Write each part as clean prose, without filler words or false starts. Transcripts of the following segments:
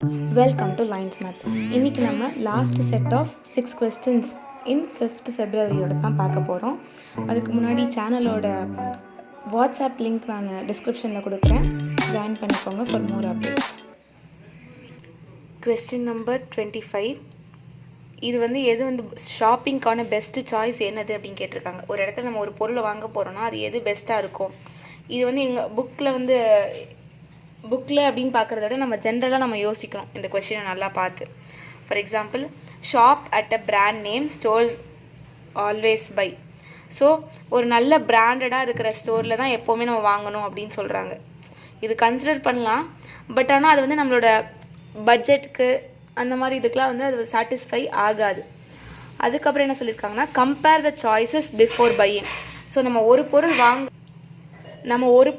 Welcome to lines math. இன்றைக்கி நம்ம last set of 6 questions in 5th ஃபெப்ரவரியோட தான் பார்க்க போகிறோம். அதுக்கு முன்னாடி சேனலோட வாட்ஸ்அப் லிங்க் நான் டிஸ்கிரிப்ஷனில் கொடுக்குறேன், ஜாயின் பண்ணிக்கோங்க for more updates. Question number 25. இது எது ஷாப்பிங்க்கான பெஸ்ட்டு சாய்ஸ் என்னது அப்படின்னு கேட்டிருக்காங்க. ஒரு இடத்துல நம்ம ஒரு பொருளை வாங்க போகிறோன்னா அது எது பெஸ்ட்டாக இருக்கும். இது எங்கள் புக்கில் அப்படின்னு பார்க்குறத விட நம்ம ஜென்ரலாக நம்ம யோசிக்கணும் இந்த கொஸ்டினை நல்லா பார்த்து. For example, shop at a brand name stores always buy. So ஒரு நல்ல பிராண்டடாக இருக்கிற ஸ்டோரில் தான் எப்போவுமே நம்ம வாங்கணும் அப்படின்னு சொல்கிறாங்க. இது கன்சிடர் பண்ணலாம், பட் ஆனால் அது நம்மளோட பட்ஜெட்டுக்கு அந்த மாதிரி இதுக்கெலாம் அது சாட்டிஸ்ஃபை ஆகாது. அதுக்கப்புறம் என்ன சொல்லியிருக்காங்கன்னா, compare the choices before buying. So நம்ம ஒரு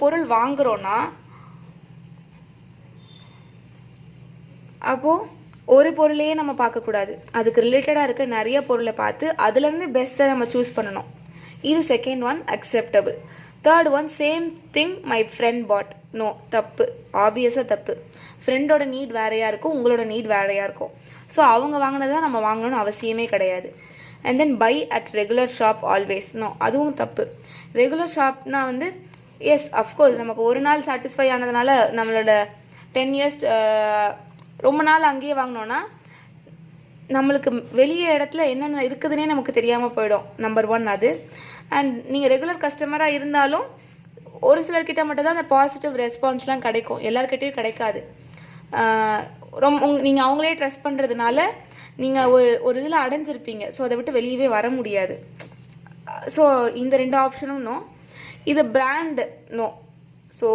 பொருள் வாங்குகிறோன்னா அப்போது ஒரு பொருளையே நம்ம பார்க்கக்கூடாது, அதுக்கு ரிலேட்டடாக இருக்க நிறைய பொருளை பார்த்து அதுலேருந்து பெஸ்ட்டை நம்ம சூஸ் பண்ணணும். இது second one, acceptable. Third one, same thing my friend bought. No, தப்பு, ஆப்வியஸாக தப்பு. ஃப்ரெண்டோட நீட் வேறையாக இருக்கும், உங்களோட நீட் வேறையாக இருக்கும். ஸோ அவங்க வாங்கினது தான் நம்ம வாங்கணும்னு அவசியமே கிடையாது. And then buy at regular shop always. No, அதுவும் தப்பு. ரெகுலர் ஷாப்னா எஸ் அஃப்கோர்ஸ் நமக்கு ஒரு நாள் சாட்டிஸ்ஃபை ஆனதுனால நம்மளோட 10 years ரொம்ப நாள் அங்கேயே வாங்கினோன்னா நம்மளுக்கு வெளியே இடத்துல என்னென்ன இருக்குதுன்னே நமக்கு தெரியாமல் போயிடும். நம்பர் 1 அது. அண்ட் நீங்கள் ரெகுலர் கஸ்டமராக இருந்தாலும் ஒரு சிலர்கிட்ட மட்டும் தான் அந்த பாசிட்டிவ் ரெஸ்பான்ஸ்லாம் கிடைக்கும், எல்லாருக்கிட்டையும் கிடைக்காது. நீங்கள் அவங்களே ட்ரஸ்ட் பண்ணுறதுனால நீங்கள் ஒரு இதில் அடைஞ்சிருப்பீங்க. ஸோ அதை விட்டு வெளியவே வர முடியாது. ஸோ இந்த 2 ஆப்ஷனும் நோ. இது பிராண்ட் நோ. ஸோ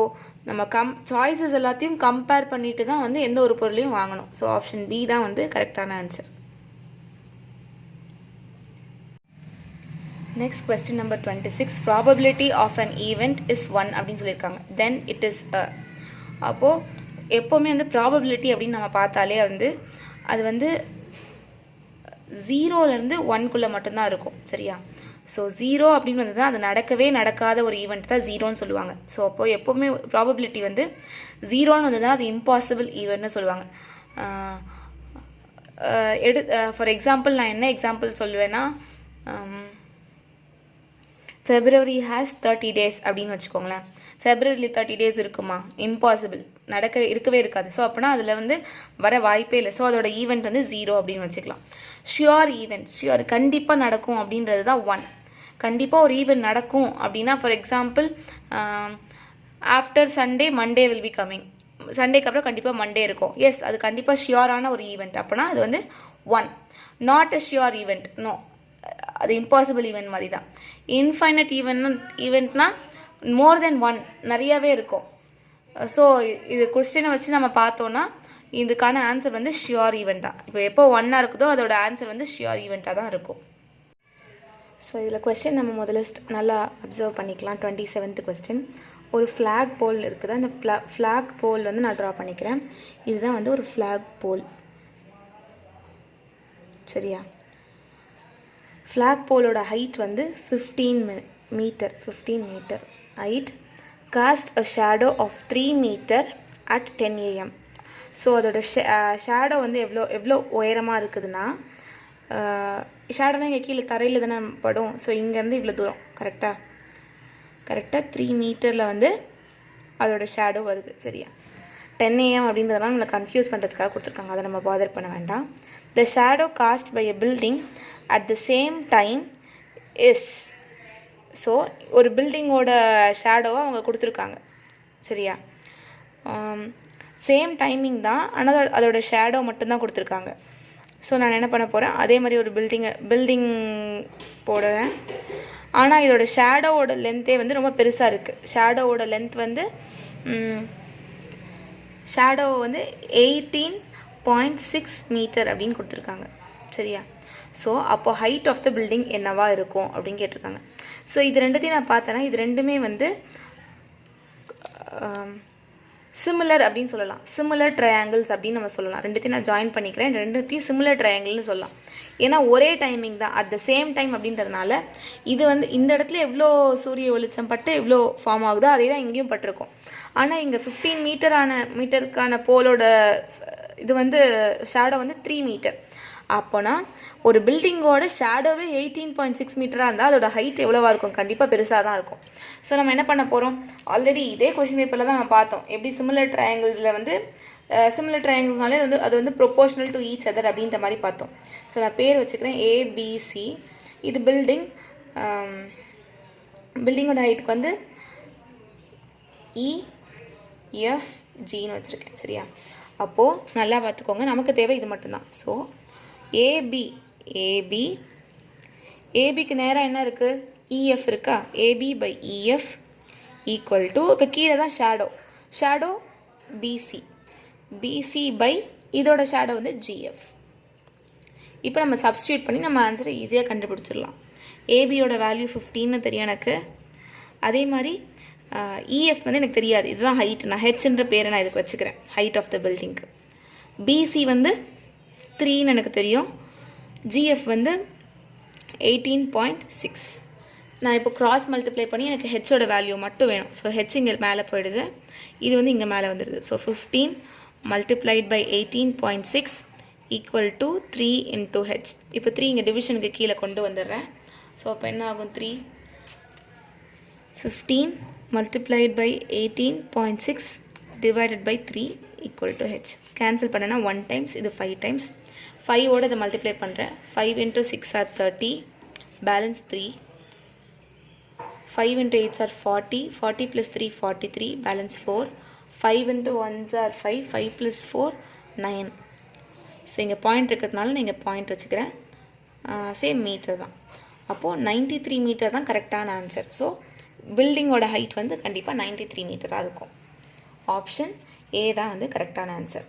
நம்ம சாய்ஸஸ் எல்லாத்தையும் கம்பேர் பண்ணிட்டு தான் எந்த ஒரு பொருளையும் வாங்கணும். ஸோ ஆப்ஷன் பி தான் கரெக்டான answer. Next question number 26. Probability of an event is 1 அப்படின்னு சொல்லியிருக்காங்க. Then it is a. அப்போது எப்போவுமே ப்ராபபிலிட்டி அப்படின்னு நம்ம பார்த்தாலே அது 0லேருந்து 1க்குள்ளே மட்டும்தான் இருக்கும், சரியா? ஸோ 0 அப்படின்னு தான் அது நடக்கவே நடக்காத ஒரு ஈவெண்ட் தான் 0ன்னு சொல்லுவாங்க. ஸோ அப்போது எப்போவுமே ப்ராபபிலிட்டி 0ன்னு தான் அது இம்பாசிபிள் ஈவெண்ட்னு சொல்லுவாங்க. ஃபார் எக்ஸாம்பிள் நான் என்ன எக்ஸாம்பிள் சொல்லுவேன்னா, ஃபெப்ரவரி ஹேஸ் 30 days அப்படின்னு வச்சுக்கோங்களேன். ஃபெப்ரவரியில் 30 days இருக்குமா? இம்பாசிபிள், இருக்கவே இருக்காது. ஸோ அப்படின்னா அதில் வர வாய்ப்பே இல்லை. ஸோ அதோட ஈவெண்ட் 0 அப்படின்னு வச்சுக்கலாம். ஷியோர் ஈவெண்ட், ஷியோர் கண்டிப்பாக நடக்கும் அப்படின்றது தான் 1. கண்டிப்பாக ஒரு ஈவெண்ட் நடக்கும் அப்படின்னா, for example, after Sunday Monday will be coming. சண்டேக்கு அப்புறம் கண்டிப்பாக மண்டே இருக்கும். எஸ், அது கண்டிப்பாக ஷியோரான ஒரு ஈவெண்ட். அப்படின்னா அது 1. Not a sure event, no, அது இம்பாசிபிள் ஈவெண்ட் மாதிரி தான். இன்ஃபைனட் ஈவெண்ட்னா மோர் தென் 1, நிறையாவே இருக்கும். ஸோ இது கொஸ்டினை வச்சு நம்ம பார்த்தோன்னா இதுக்கான ஆன்சர் ஷியோர் ஈவெண்ட் தான். இப்போ எப்போ 1 இருக்குதோ அதோட ஆன்சர் ஷியோர் ஈவெண்ட்டாக தான் இருக்கும். ஸோ இதில் கொஸ்டின் நம்ம முதல்ல நல்லா அப்சர்வ் பண்ணிக்கலாம். 27th question. ஒரு ஃப்ளாக் போல் இருக்குது. அந்த ஃப்ளாக் போல் நான் ட்ரா பண்ணிக்கிறேன். இதுதான் ஒரு ஃப்ளாக் போல், சரியா? ஃப்ளாக் போலோட height 15 metre height. Cast a shadow of 3 meter at 10 AM. So அதோட ஷேடோ எவ்வளோ உயரமாக இருக்குதுன்னா, ஷேடோனா இங்கே கீழே தரையில் தானே படும். ஸோ இங்கேருந்து இவ்வளோ தூரம் கரெக்டாக 3 மீட்டரில் அதோட ஷேடோ வருது, சரியா? 10 AM அப்படின்றதெல்லாம் நம்மளை கன்ஃபியூஸ் பண்ணுறதுக்காக கொடுத்துருக்காங்க, அதை நம்ம பாதர் பண்ண வேண்டாம். The shadow cast by a building at the same time is. So ஒரு பில்டிங்கோட ஷேடோவை அவங்க கொடுத்துருக்காங்க, சரியா? சேம் டைமிங் தான், ஆனால் அதோட ஷேடோ மட்டும்தான் கொடுத்துருக்காங்க. ஸோ நான் என்ன பண்ண போகிறேன், அதே மாதிரி ஒரு பில்டிங் போடுறேன். ஆனால் இதோட ஷேடோவோட லென்த்தே ரொம்ப பெருசாக இருக்குது. ஷேடோவோட லென்த் ஷேடோ 18.6 மீட்டர் அப்படின்னு கொடுத்துருக்காங்க, சரியா? ஸோ அப்போ ஹைட் ஆஃப் த பில்டிங் என்னவா இருக்கும் அப்படின்னு கேட்டிருக்காங்க. ஸோ இது ரெண்டுத்தையும் நான் பார்த்தேன்னா இது ரெண்டுமே சிமிலர் அப்படின்னு சொல்லலாம். சிமிலர் ட்ரையாங்கிள்ஸ் அப்படின்னு நம்ம சொல்லலாம். ரெண்டுத்தையும் நான் ஜாயின் பண்ணிக்கிறேன். ரெண்டுத்தையும் சிமிலர் ட்ரையாங்கிள்னு சொல்லலாம். ஏன்னா ஒரே டைமிங் தான், அட் த சேம் டைம் அப்படின்றதுனால இது இந்த இடத்துல எவ்வளோ சூரிய வெளிச்சம் பட்டு எவ்வளோ ஃபார்ம் ஆகுதோ அதே தான் இங்கேயும் பட்டிருக்கும். ஆனால் இங்கே 15 மீட்டருக்கான போலோட இது வந்து ஷேடோ வந்து 3 மீட்டர். அப்போனா ஒரு பில்டிங்கோட ஷேடோவே 18.6 மீட்டராக இருந்தால் அதோட ஹைட் எவ்வளோவா இருக்கும்? கண்டிப்பாக பெருசாக தான் இருக்கும். ஸோ நம்ம என்ன பண்ண போகிறோம்? ஆல்ரெடி இதே கொஷின் பேப்பரில் தான் நம்ம பார்த்தோம். எப்படி சிமிலர் ட்ரையாங்கிள்ஸில் வந்து சிமிலர் ட்ரையாங்கிள்ஸ்னாலே அது வந்து ப்ரொபோர்ஷனல் டு ஈச் அதர் அப்படின்ற மாதிரி பார்த்தோம். ஸோ நான் பேர் வச்சுக்கிறேன் ஏபிசி. இது பில்டிங்கோட ஹைட்டுக்கு வந்து EFGன்னு வச்சுருக்கேன். சரியா? அப்போது நல்லா பார்த்துக்கோங்க, நமக்கு தேவை இது மட்டும்தான். ஸோ ஏபிக்கு நேராக என்ன இருக்குது? EF இருக்கா? AB/EF ஈக்குவல் டு, இப்போ கீழே தான் ஷேடோ BC பை இதோட ஷேடோ வந்து GF. இப்போ நம்ம சப்ஸ்டியூட் பண்ணி நம்ம ஆன்சரை ஈஸியாக கண்டுபிடிச்சிடலாம். ஏபியோட வேல்யூ 15ன்னு தெரியும் எனக்கு. அதே மாதிரி EF வந்து எனக்கு தெரியாது, இதுதான் ஹைட். நான் ஹெச்ன்ற பேரை நான் இதுக்கு வச்சுக்கிறேன், ஹைட் ஆஃப் த பில்டிங்க்கு. BC வந்து 3ன்னு எனக்கு தெரியும். GF வந்து 18.6. நான் இப்போ கிராஸ் மல்டிப்ளை பண்ணி எனக்கு ஹெச்சோட வேல்யூ மட்டும் வேணும். ஸோ ஹெச் இங்கே மேலே போயிடுது, இது வந்து இங்கே மேலே வந்துடுது. So 15 multiplied by 18.6 equal to 3 into H. இப்போ 3 இங்கே டிவிஷனுக்கு கீழே கொண்டு வந்துடுறேன். ஸோ அப்போ என்ன ஆகும்? 15 multiplied by 18.6 divided by 3 equal to h. Cancel பண்ணனா 1 times, இது 5 times. 5 ஓட இதை multiply பண்ணுறேன். 5 into 6 are 30, balance 3. 5 into 8 are 40, 40 plus 3 43, balance 4. 5 into 1s are 5, 5 plus 4 9. So இங்கே பாயிண்ட் இருக்கிறதுனால நான் இங்கே பாயிண்ட் வச்சுக்கிறேன். சேம் மீட்டர் தான். அப்போது 93 மீட்டர் தான் கரெக்டான ஆன்சர். ஸோ பில்டிங்கோட ஹைட் வந்து கண்டிப்பாக 93 மீட்டராக இருக்கும். ஆப்ஷன் ஏ தான் வந்து கரெக்டான answer.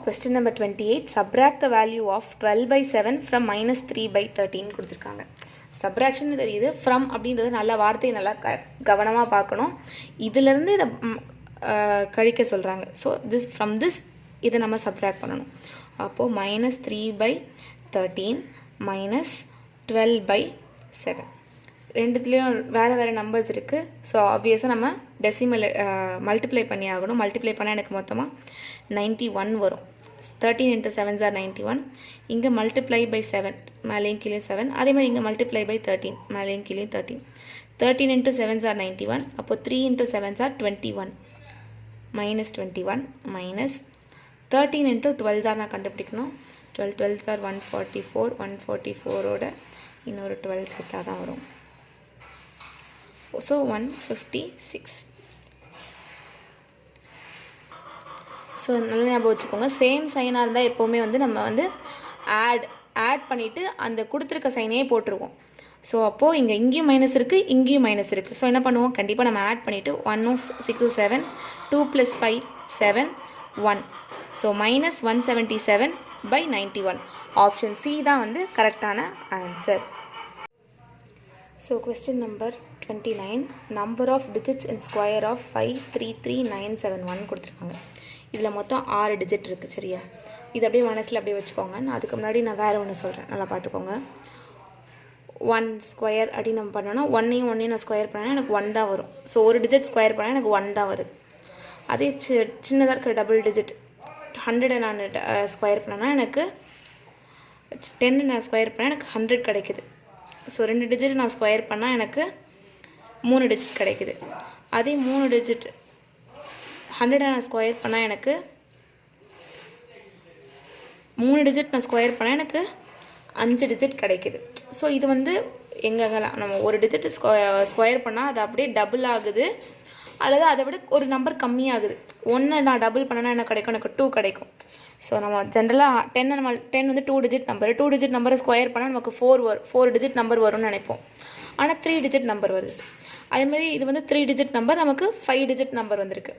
Question number 28. Subtract the value of 12/7 from -3/13 கொடுத்துருக்காங்க. சப்ராக்ஷன் தெரியுது, ஃப்ரம் அப்படின்றது நல்ல வார்த்தையை நல்லா கவனமாக பார்க்கணும். இதிலேருந்து இதை கழிக்க சொல்கிறாங்க. ஸோ ஃப்ரம் திஸ் இதை நம்ம சப்ராக்ட் பண்ணணும். அப்போது -3/13 -12/7 ரெண்டுத்துலேயும் வேறு நம்பர்ஸ் இருக்குது. ஸோ ஆப்வியஸாக நம்ம டெசிமல் மல்டிப்ளை பண்ணி ஆகணும். மல்டிப்ளை பண்ணால் எனக்கு மொத்தமாக 91 வரும். 13 into 7s are 91. இங்கே மல்டிப்ளை பை 7, மேலேயும் கீழே 7. அதே மாதிரி இங்கே மல்டிப்ளை பை 13, மேலேயும் கீழே 13. 13 into 7s are 91. அப்போ 3 into 7s are 21. -21 minus 13 into 12s are நான் கண்டுபிடிக்கணும். 12s are 144. 144ஓட இன்னொரு 12 சேர்த்தா தான் வரும். ஸோ 156. ஸோ நல்லா ஞாபகம் வச்சுக்கோங்க, சேம் சைனாக இருந்தால் எப்போவுமே வந்து நம்ம வந்து ஆட் பண்ணிவிட்டு அந்த கொடுத்துருக்க சைனையே போட்டுருவோம். ஸோ அப்போது இங்கேயும் மைனஸ் இருக்குது, இங்கேயும் மைனஸ் இருக்குது. ஸோ என்ன பண்ணுவோம்? கண்டிப்பாக நம்ம ஆட் பண்ணிவிட்டு 1 6 7, 2 + 5 7 1. ஸோ -177/91. ஆப்ஷன் சி தான் வந்து கரெக்டான answer. So question number 29. Number of digits in square of 533971 கொடுத்துருக்காங்க. இதில் மொத்தம் 6 டிஜிட் இருக்குது. சரியா? இது அப்படியே மனசில் அப்படியே வச்சுக்கோங்க. நான் அதுக்கு முன்னாடி நான் வேறு ஒன்று சொல்கிறேன், நல்லா பார்த்துக்கோங்க. 1 ஸ்கொயர் அப்படி நம்ம பண்ணோன்னா 1 நான் ஸ்கொயர் பண்ணால் எனக்கு 1 தான் வரும். ஸோ ஒரு டிஜிட் ஸ்கொயர் பண்ணால் எனக்கு 1 தான் வருது. அதே சின்னதாக இருக்கிற டபுள் டிஜிட் 100 நான் ஸ்கொயர் பண்ணேன்னா எனக்கு 10 நான் ஸ்கொயர் பண்ணால் எனக்கு 100 கிடைக்குது. ஸோ 2 டிஜிட் நான் ஸ்கொயர் பண்ணால் எனக்கு 3 டிஜிட் கிடைக்குது. அதே 3 டிஜிட் 100 நான் ஸ்கொயர் பண்ணால் எனக்கு 3 டிஜிட் நான் ஸ்கொயர் பண்ணால் எனக்கு 5 டிஜிட் கிடைக்குது. ஸோ இது வந்து எங்கெங்கெல்லாம் நம்ம ஒரு டிஜிட் ஸ்கொயர் பண்ணால் அது அப்படியே டபுள் ஆகுது, அல்லது அதை விட ஒரு நம்பர் கம்மியாகுது. 1 நான் டபுள் பண்ணனா எனக்கு கிடைக்கும், எனக்கு 2 கிடைக்கும். ஸோ நம்ம ஜென்ரலாக 10 வந்து 2 டிஜிட் நம்பர். 2 டிஜிட் நம்பரை ஸ்கொயர் பண்ணால் நமக்கு 4 டிஜிட் நம்பர் வரும்னு நினைப்போம். ஆனால் 3 டிஜிட் நம்பர் வருது. அதேமாதிரி இது வந்து 3 டிஜிட் நம்பர், நமக்கு 5 டிஜிட் நம்பர் வந்திருக்கு.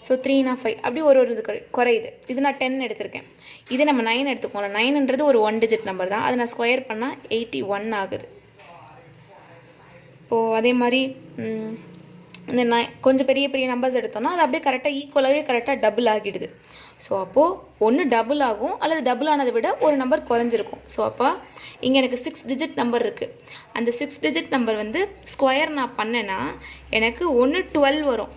ஸோ 3 5 அப்படி ஒரு இது குறையுது. இது நான் 10 எடுத்திருக்கேன். இதே நம்ம 9 எடுத்துக்கோங்க. 9ன்றது ஒரு 1 டிஜிட் நம்பர் தான். அதை நான் ஸ்கொயர் பண்ணால் 81 ஆகுது. இப்போது அதே மாதிரி இந்த கொஞ்சம் பெரிய நம்பர்ஸ் எடுத்தோம்னா அது அப்படியே கரெக்டாக ஈக்குவலாகவே கரெக்டாக டபுள் ஆகிடுது. ஸோ அப்போது ஒன்று டபுள் ஆகும், அல்லது டபுள் ஆனதை விட ஒரு நம்பர் குறைஞ்சிருக்கும். ஸோ அப்போ இங்கே எனக்கு 6 டிஜிட் நம்பர் இருக்குது. அந்த 6 டிஜிட் நம்பர் வந்து ஸ்கொயர் நான் பண்ணேன்னா எனக்கு 12 வரும்,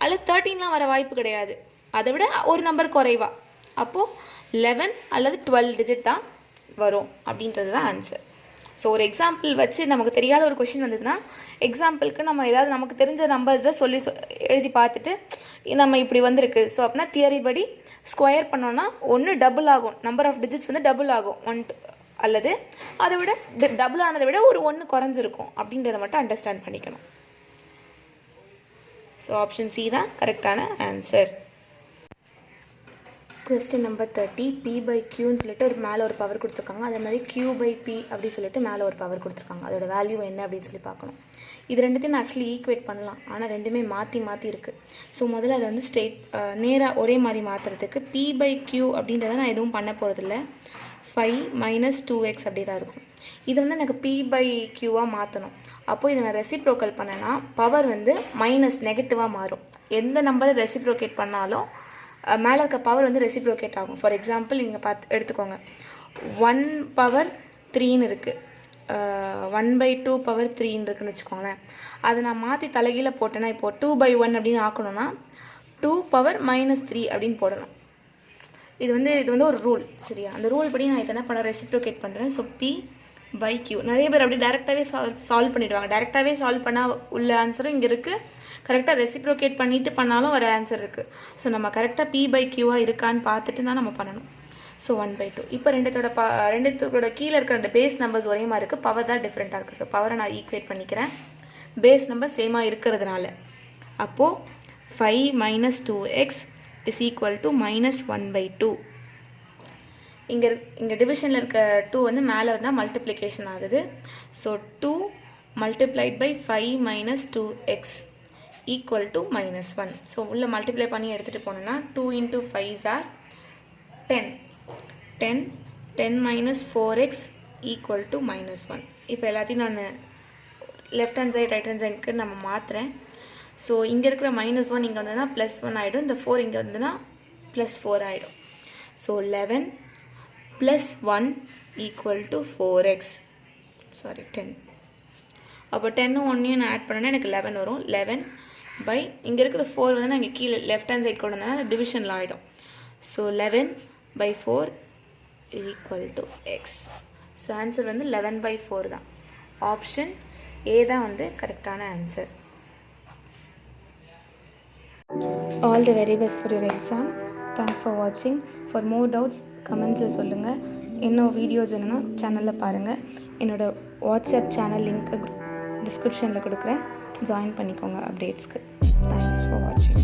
அதில் 13லாம் வர வாய்ப்பு கிடையாது, அதை விட ஒரு நம்பர் குறைவா. அப்போது 11 அல்லது 12 டிஜிட் தான் வரும் அப்படின்றது தான் ஆன்சர். ஸோ ஒரு எக்ஸாம்பிள் வச்சு நமக்கு தெரியாத ஒரு கொஷின் வந்ததுன்னா எக்ஸாம்பிளுக்கு நம்ம ஏதாவது நமக்கு தெரிஞ்ச நம்பர்ஸை எழுதி பார்த்துட்டு நம்ம இப்படி வந்திருக்கு. ஸோ அப்படின்னா தியரி படி ஸ்கொயர் பண்ணோன்னா ஒன்று டபுள் ஆகும், நம்பர் ஆஃப் டிஜிட்ஸ் வந்து டபுள் ஆகும், 1 அல்லது அதை விட டபுள் ஆனதை விட ஒரு 1 குறைஞ்சிருக்கும் அப்படின்றத மட்டும் அண்டர்ஸ்டாண்ட் பண்ணிக்கணும். ஸோ ஆப்ஷன் சி தான் கரெக்டான ஆன்சர். கொஸ்டின் நம்பர் 30, P/Qன்னு சொல்லிட்டு ஒரு மேலே ஒரு பவர் கொடுத்துருக்காங்க, அதே மாதிரி Q/P அப்படி சொல்லிட்டு மேலே ஒரு பவர் கொடுத்துருக்காங்க. அதோட வேல்யூ என்ன அப்படின்னு சொல்லி பார்க்கணும். இது ரெண்டுத்தையும் நான் ஆக்சுவலி ஈக்குவேட் பண்ணலாம், ஆனால் ரெண்டுமே மாற்றி இருக்குது. ஸோ முதல்ல அதை வந்து நேராக ஒரே மாதிரி மாற்றுறதுக்கு P/Q அப்படின்றத நான் எதுவும் பண்ண போகிறதில்ல, 5 - 2x அப்படி தான் இருக்கும். இது வந்து எனக்கு P/Qவாக மாற்றணும். அப்போது இதை நான் ரெசிப்ரோக்கல் பண்ணேன்னா பவர் வந்து நெகட்டிவாக மாறும். எந்த நம்பரை ரெசிப்ரோகேட் பண்ணாலும் மேலே இருக்க பவர் வந்து ரெசிப்ரோகேட் ஆகும். ஃபார் எக்ஸாம்பிள் நீங்கள் எடுத்துக்கோங்க, 1/3ன்னு இருக்குது, 1/2 பவர் 3ன்னு இருக்குன்னு வச்சுக்கோங்களேன். அதை நான் மாற்றி தலைகீழ போட்டேன்னா இப்போது 2/1 அப்படின்னு ஆக்கணும்னா 2⁻³ அப்படின்னு போடணும். இது வந்து ஒரு ரூல், சரியா? அந்த ரூல் படி நான் இதை என்ன பண்ண ரெசிப்ரோகேட் பண்ணுறேன். ஸோ P/Q நிறைய பேர் அப்படி டேரெக்டாகவே சால்வ் பண்ணிவிடுவாங்க. டேரெக்டாகவே சால்வ் பண்ணால் உள்ள ஆன்சரும் இங்கே இருக்குது, கரெக்டாக ரெசிப்ரோகேட் பண்ணிவிட்டு பண்ணாலும் ஒரு ஆன்சர் இருக்குது. ஸோ நம்ம கரெக்டாக P/Qவாக இருக்கான்னு பார்த்துட்டு தான் நம்ம பண்ணணும். ஸோ 1/2. இப்போ ரெண்டுத்தோட கீழே இருக்கிற 2 பேஸ் நம்பர்ஸ் ஒரே மாதிரி இருக்குது, பவர் தான் டிஃப்ரெண்ட்டாக இருக்குது. ஸோ பவரை நான் ஈக்குவேட் பண்ணிக்கிறேன் பேஸ் நம்பர் சேமாக இருக்கிறதுனால. அப்போது 5 - 2x = -1/2. இங்கே டிவிஷனில் இருக்க 2 வந்து மேலே வந்தால் மல்டிப்ளிகேஷன் ஆகுது. So 2 × 5 - 2x = -1. ஸோ உள்ள மல்டிப்ளை பண்ணி எடுத்துகிட்டு போனோன்னா 2 × 5 = 10. 10 - 4x = -1. இப்போ எல்லாத்தையும் நான் left hand side right hand சைடுக்கு நம்ம மாற்றுறேன். ஸோ இங்கே இருக்கிற -1 இங்கே வந்ததுன்னா +1 ஆகிடும், இந்த 4 இங்கே வந்ததுன்னா +4 ஆகிடும். So 11 + 1 = 4x, sorry 10. அப்போ 10ம் 1யும் நான் ஆட் பண்ணேன்னா எனக்கு 11 வரும். 11 பை இங்கே இருக்கிற 4 வந்து நான் இங்கே கீழே லெஃப்ட் ஹேண்ட் சைட் கொண்டு வந்தேன்னா டிவிஷனில் ஆகிடும். So 11/4 = x. ஸோ ஆன்சர் வந்து 11/4 தான். ஆப்ஷன் ஏ தான் வந்து கரெக்டான answer. All the very best for your exam. Thanks for வாட்சிங். ஃபார் மோர் டவுட்ஸ் கமெண்ட்ஸில் சொல்லுங்கள். இன்னும் வீடியோஸ் வேணும்னா சேனலில் பாருங்கள். என்னோடய வாட்ஸ்அப் சேனல் லிங்க்கு டிஸ்கிரிப்ஷனில் கொடுக்குறேன், ஜாயின் பண்ணிக்கோங்க அப்டேட்ஸ்க்கு. தேங்க்ஸ் ஃபார் வாட்சிங்.